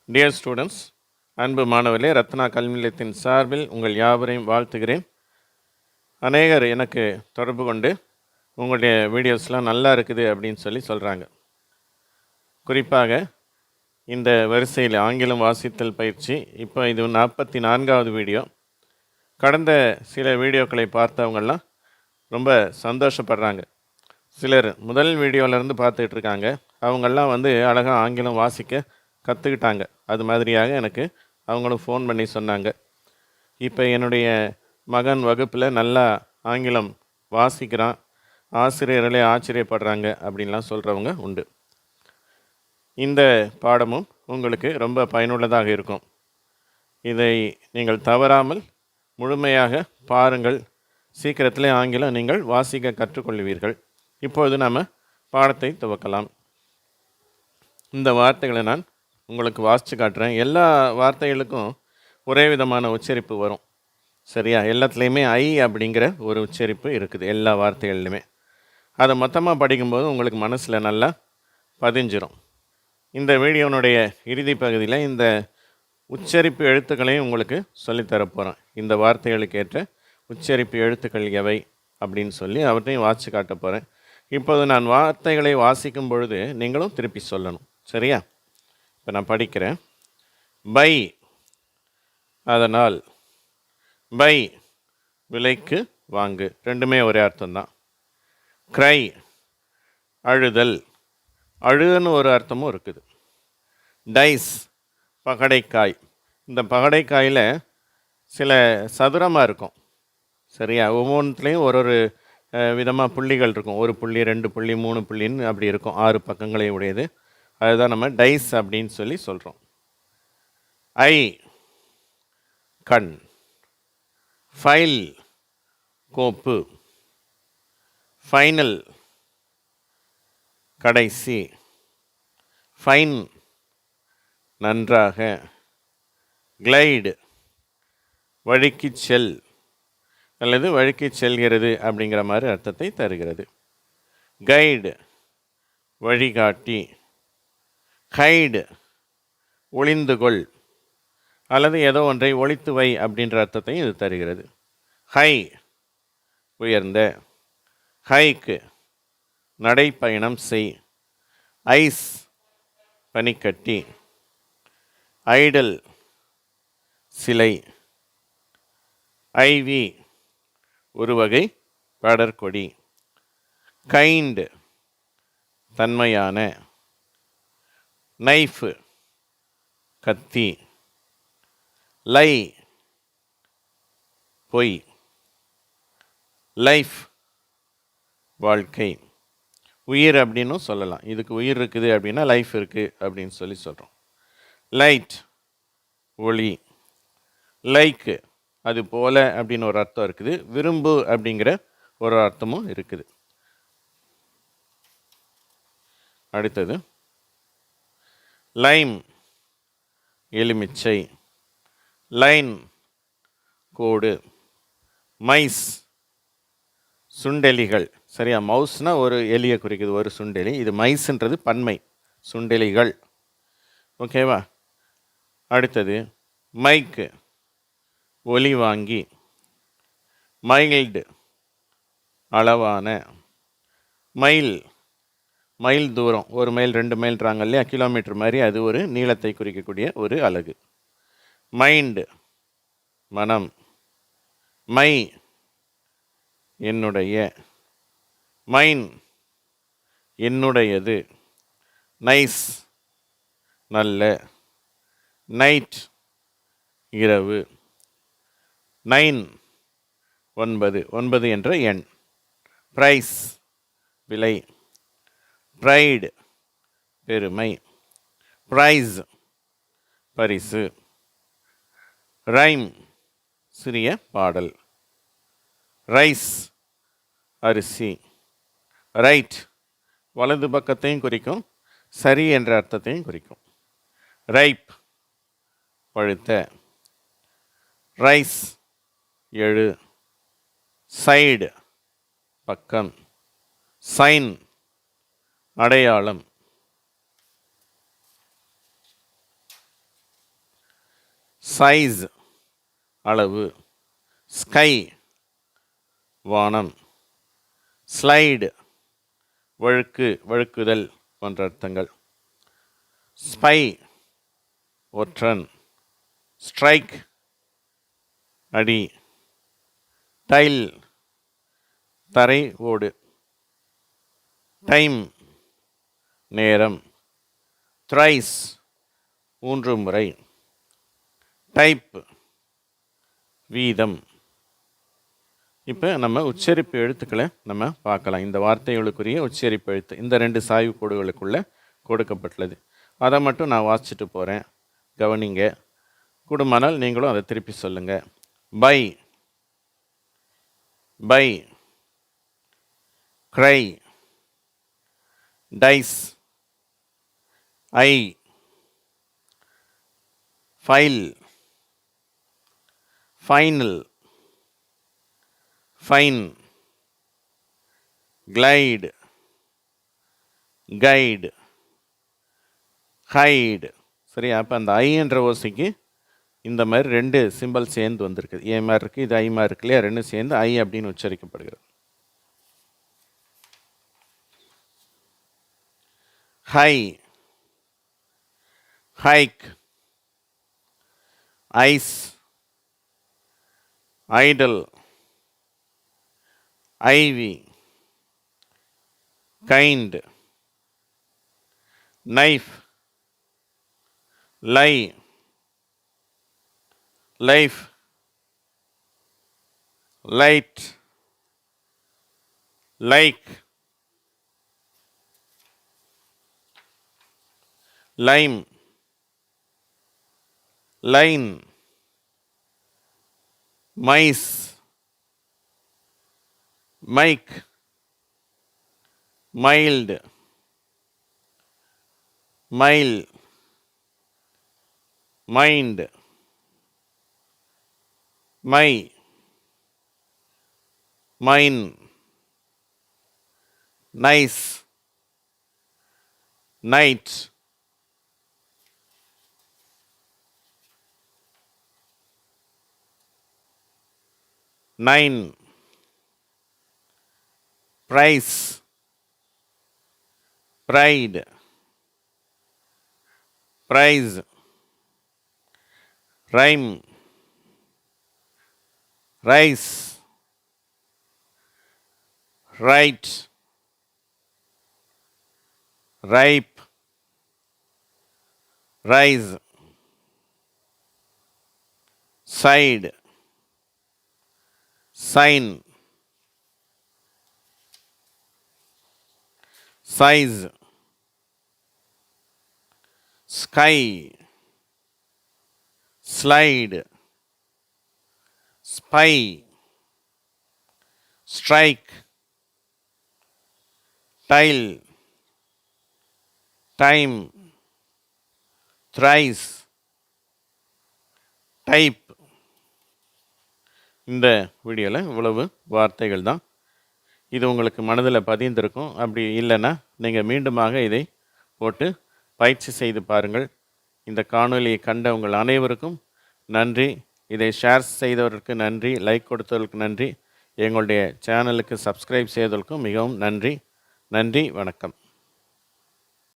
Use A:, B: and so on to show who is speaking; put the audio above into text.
A: Dear students, அன்பு மாணவர்களே, ரத்னா கல்வி நிலையத்தின் சார்பில் உங்கள் யாவரையும் வாழ்த்துகிறேன். அநேகர் எனக்கு தொடர்பு கொண்டு உங்களுடைய வீடியோஸ்லாம் நல்லா இருக்குது அப்படின்னு சொல்கிறாங்க. குறிப்பாக இந்த வரிசையில் ஆங்கிலம் வாசித்தல் பயிற்சி இப்போ இது 44வது வீடியோ. கடந்த சில வீடியோக்களை பார்த்தவங்கெல்லாம் ரொம்ப சந்தோஷப்படுறாங்க. சிலர் முதல் வீடியோவிலேருந்து பார்த்துட்ருக்காங்க. அவங்கெல்லாம் அழகாக ஆங்கிலம் வாசிக்க கற்றுக்கிட்டாங்க. அது மாதிரியாக எனக்கு அவங்களும் ஃபோன் பண்ணி சொன்னாங்க. இப்போ என்னுடைய மகன் வகுப்பில் நல்லா ஆங்கிலம் வாசிக்கிறான், ஆசிரியர்களே ஆச்சரியப்படுறாங்க அப்படின்லாம் சொல்கிறவங்க உண்டு. இந்த பாடமும் உங்களுக்கு ரொம்ப பயனுள்ளதாக இருக்கும். இதை நீங்கள் தவறாமல் முழுமையாக பாருங்கள். சீக்கிரத்திலே ஆங்கிலம் நீங்கள் வாசிக்க கற்றுக்கொள்வீர்கள். இப்பொழுது நம்ம பாடத்தை துவக்கலாம். இந்த வார்த்தைகளை நான் உங்களுக்கு வாசித்து காட்டுறேன். எல்லா வார்த்தைகளுக்கும் ஒரே விதமான உச்சரிப்பு வரும், சரியா? எல்லாத்துலேயுமே ஐ அப்படிங்கிற ஒரு உச்சரிப்பு இருக்குது எல்லா வார்த்தைகள்லையுமே. அதை மொத்தமாக படிக்கும்போது உங்களுக்கு மனசில் நல்லா பதிஞ்சிரும். இந்த வீடியோனுடைய இறுதி பகுதியில் இந்த உச்சரிப்பு எழுத்துக்களையும் உங்களுக்கு சொல்லித்தரப்போகிறேன். இந்த வார்த்தைகளுக்கு ஏற்ற உச்சரிப்பு எழுத்துக்கள் எவை அப்படின்னு சொல்லி அவற்றையும் வாசித்து காட்ட போகிறேன். இப்போது நான் வார்த்தைகளை வாசிக்கும் பொழுது நீங்களும் திருப்பி சொல்லணும், சரியா? இப்போ நான் படிக்கிறேன். பை, அதனால். பை, விலைக்கு வாங்கு. ரெண்டுமே ஒரே அர்த்தம்தான். க்ரை, அழுதல். அழுதுன்னு ஒரு அர்த்தமும் இருக்குது. டைஸ், பகடைக்காய். இந்த பகடைக்காயில் சில சதுரமாக இருக்கும், சரியா? ஒவ்வொன்றுலேயும் ஒரு ஒரு விதமாக புள்ளிகள் இருக்கும். 1 புள்ளி, 2 புள்ளி, 3 புள்ளின்னு அப்படி இருக்கும். 6 பக்கங்களை உடையது. அதுதான் நம்ம டைஸ் அப்படின்னு சொல்கிறோம். ஐ, கண். ஃபைல், கோப்பு. ஃபைனல், கடைசி. ஃபைன், நன்றாக. கிளைடு, வழுக்கி செல் அல்லது வழுக்கி செல்கிறது அப்படிங்கிற மாதிரி அர்த்தத்தை தருகிறது. கைடு, வழிகாட்டி. ஹைடு, ஒளிந்துகொள் அல்லது ஏதோ ஒன்றை ஒளித்து வை அப்படின்ற அர்த்தத்தையும் இது தருகிறது. ஹை, உயர்ந்த. ஹைக்கு, நடைப்பயணம் செய். ஐஸ், பனிக்கட்டி. ஐடல், சிலை. ஐவி, ஒரு வகை படர்கொடி. கைண்ட், தன்மையான. நைஃபு, கத்தி. லை, பொய். லைஃப், வாழ்க்கை. உயிர் அப்படின்னும் சொல்லலாம். இதுக்கு உயிர் இருக்குது அப்படின்னா லைஃப் இருக்குது அப்படின்னு சொல்கிறோம். லைட், ஒளி. லைக்கு, அது போல அப்படின்னு ஒரு அர்த்தம் இருக்குது. விரும்பு அப்படிங்கிற ஒரு அர்த்தமும் இருக்குது. அடுத்தது லைம், எலுமிச்சை. லைன், கோடு. மைஸ், சுண்டெலிகள், சரியா? மவுஸ்னால் ஒரு எலியை குறிக்குது, ஒரு சுண்டெலி. இது மைஸ்ன்றது பன்மை, சுண்டெலிகள். ஓகேவா? அடுத்தது மைக்கு, ஒலி வாங்கி. மைல்டு, அளவான. மைல், மைல் தூரம். 1 மைல் 2 மைல்ன்றாங்க இல்லையா, கிலோமீட்டர் மாதிரி. அது ஒரு நீளத்தை குறிக்கக்கூடிய ஒரு அலகு. மைண்டு, மனம். மை, என்னுடைய. மைன், என்னுடையது. நைஸ், நல்ல. நைட், இரவு. 9, 9, 9 என்ற எண். பிரைஸ், விலை. ப்ரைடு, பெருமை. ப்ரைஸ், பரிசு. ரைம், சிறிய பாடல். ரைஸ், அரிசி. ரைட், வலது பக்கத்தையும் குறிக்கும், சரி என்ற அர்த்தத்தையும் குறிக்கும். ரைப், பழுத்த. ரைஸ், எழு. சைடு, பக்கம். சைன், அடையாளம். சைஸ் அளவு, ஸ்கை வானம், ஸ்லைடு வழுக்குதல் போன்ற அர்த்தங்கள், ஸ்பை ஒற்றன், ஸ்ட்ரைக் அடி, டைல் தரை ஓடு, டைம் நேரம், த்ரைஸ் 3 முறை, டைப் வீதம். இப்போ நம்ம உச்சரிப்பு எழுத்துக்களை நம்ம பார்க்கலாம். இந்த வார்த்தைகளுக்குரிய உச்சரிப்பு எழுத்து இந்த 2 சாய்வு கோடுகளுக்குள்ளே கொடுக்கப்பட்டுள்ளது. அதை மட்டும் நான் வாசிச்சுட்டு போகிறேன், கவனிங்க. கூடுமானால் நீங்களும் அதை திருப்பி சொல்லுங்கள். Bye, bye, cry, dies, I, file, final, fine, glide, guide, hide. சரியா? அப்போ அந்த ஐ என்ற ஓசைக்கு இந்த மாதிரி 2 சிம்பிள் சேர்ந்து வந்திருக்குது. ஏ மாதிரி இருக்குது, இது ஐ மாதிரி இருக்கு இல்லையா? 2 சேர்ந்து ஐ அப்படின்னு உச்சரிக்கப்படுகிறது. High, hike, ice, idol, ivy, kind, knife, lie, life, light, like, lime, line, mice, mike, mild, mile, mind, my, mine, nice, night, nine, price, pride, prize, rhyme, rice, right, ripe, rise, side, sign, size, sky, slide, spy, strike, tile, time, thrice, type. இந்த வீடியோவில் இவ்வளவு வார்த்தைகள் தான். இது உங்களுக்கு மனதில் பதிந்திருக்கும். அப்படி இல்லைன்னா நீங்கள் மீண்டுமாக இதை போட்டு பயிற்சி செய்து பாருங்கள். இந்த காணொலியை கண்ட உங்கள் அனைவருக்கும் நன்றி. இதை ஷேர் செய்தவர்களுக்கு நன்றி, லைக் கொடுத்தவர்களுக்கு நன்றி, எங்களுடைய சேனலுக்கு சப்ஸ்கிரைப் செய்தவர்களுக்கும் மிகவும் நன்றி. நன்றி, வணக்கம்.